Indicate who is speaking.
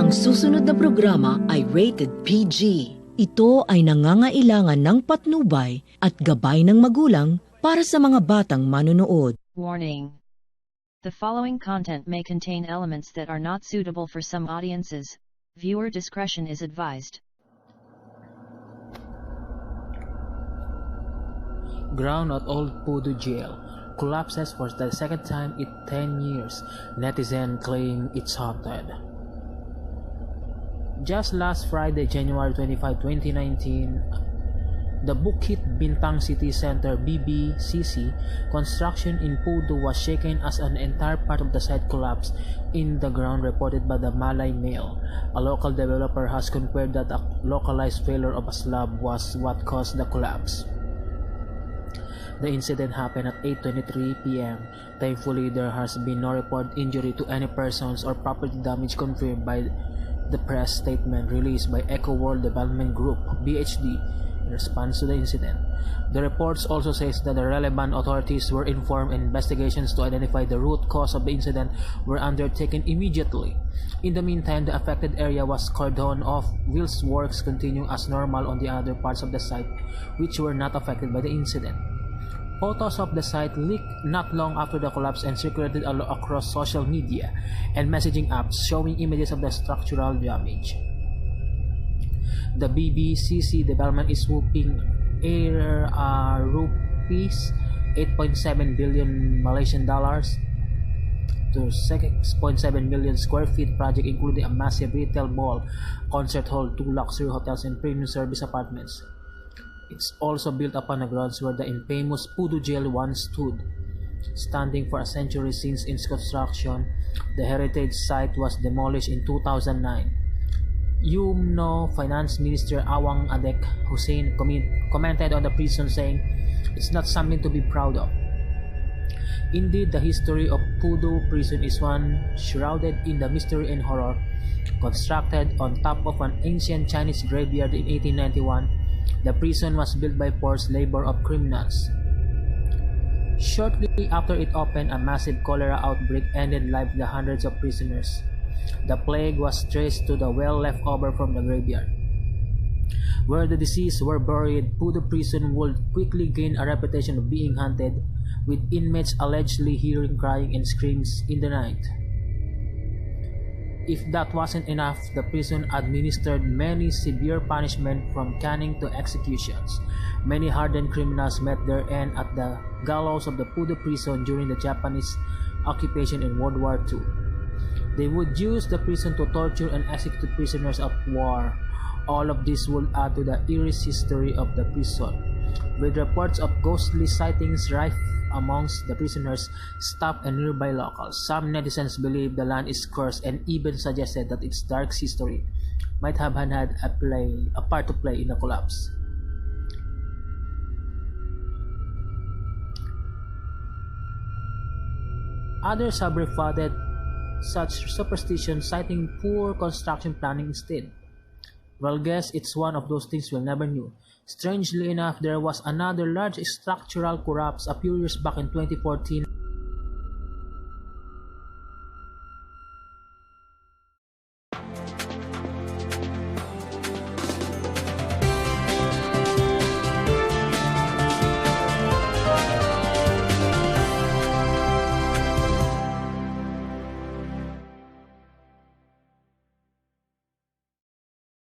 Speaker 1: Ang susunod na programa ay rated PG. Ito ay nangangailangan ng patnubay at gabay ng magulang para sa mga batang manonood.
Speaker 2: Warning. The following content may contain elements that are not suitable for some audiences. Viewer discretion is advised.
Speaker 3: Ground at Old Pudu Jail collapses for the second time in 10 years. Netizens claim it's haunted. Just last Friday, January 25, 2019, the Bukit Bintang City Center BBCC construction in Pudu was shaken as an entire part of the site collapsed in the ground, reported by the Malay Mail. A local developer has confirmed that a localized failure of a slab was what caused the collapse. The incident happened at 8:23 p.m. Thankfully, there has been no reported injury to any persons or property damage confirmed by the press statement released by Eco World Development Group (BHD) in response to the incident. The reports also says that the relevant authorities were informed and investigations to identify the root cause of the incident were undertaken immediately. In the meantime, the affected area was cordoned off whilst works continue as normal on the other parts of the site which were not affected by the incident. Photos of the site leaked not long after the collapse and circulated across social media and messaging apps showing images of the structural damage. The BBCC development is swooping rupees 8.7 billion Malaysian dollars to 6.7 million square feet project, including a massive retail mall, concert hall, 2 luxury hotels, and premium service apartments. It's also built upon the grounds where the infamous Pudu Jail once stood. Standing for a century since its construction, the heritage site was demolished in 2009. UMNO Finance Minister Awang Adek Hussein commented on the prison, saying, "It's not something to be proud of." Indeed, the history of Pudu prison is one shrouded in the mystery and horror. Constructed on top of an ancient Chinese graveyard in 1891, the prison was built by forced labor of criminals. Shortly after it opened, a massive cholera outbreak ended life the hundreds of prisoners. The plague was traced to the well left over from the graveyard. Where the deceased were buried, Pudu prison would quickly gain a reputation of being haunted, with inmates allegedly hearing crying and screams in the night. If that wasn't enough, the prison administered many severe punishments, from caning to executions. Many hardened criminals met their end at the gallows of the Pudu prison during the Japanese occupation in World War II. They would use the prison to torture and execute prisoners of war. All of this would add to the eerie history of the prison, with reports of ghostly sightings rife amongst the prisoners, staff, and nearby locals. Some netizens believe the land is cursed and even suggested that its dark history might have had a part to play in the collapse. Others have refuted such superstition, citing poor construction planning instead. Well, guess it's one of those things we'll never knew. Strangely enough, there was another large structural collapse a few years back in 2014.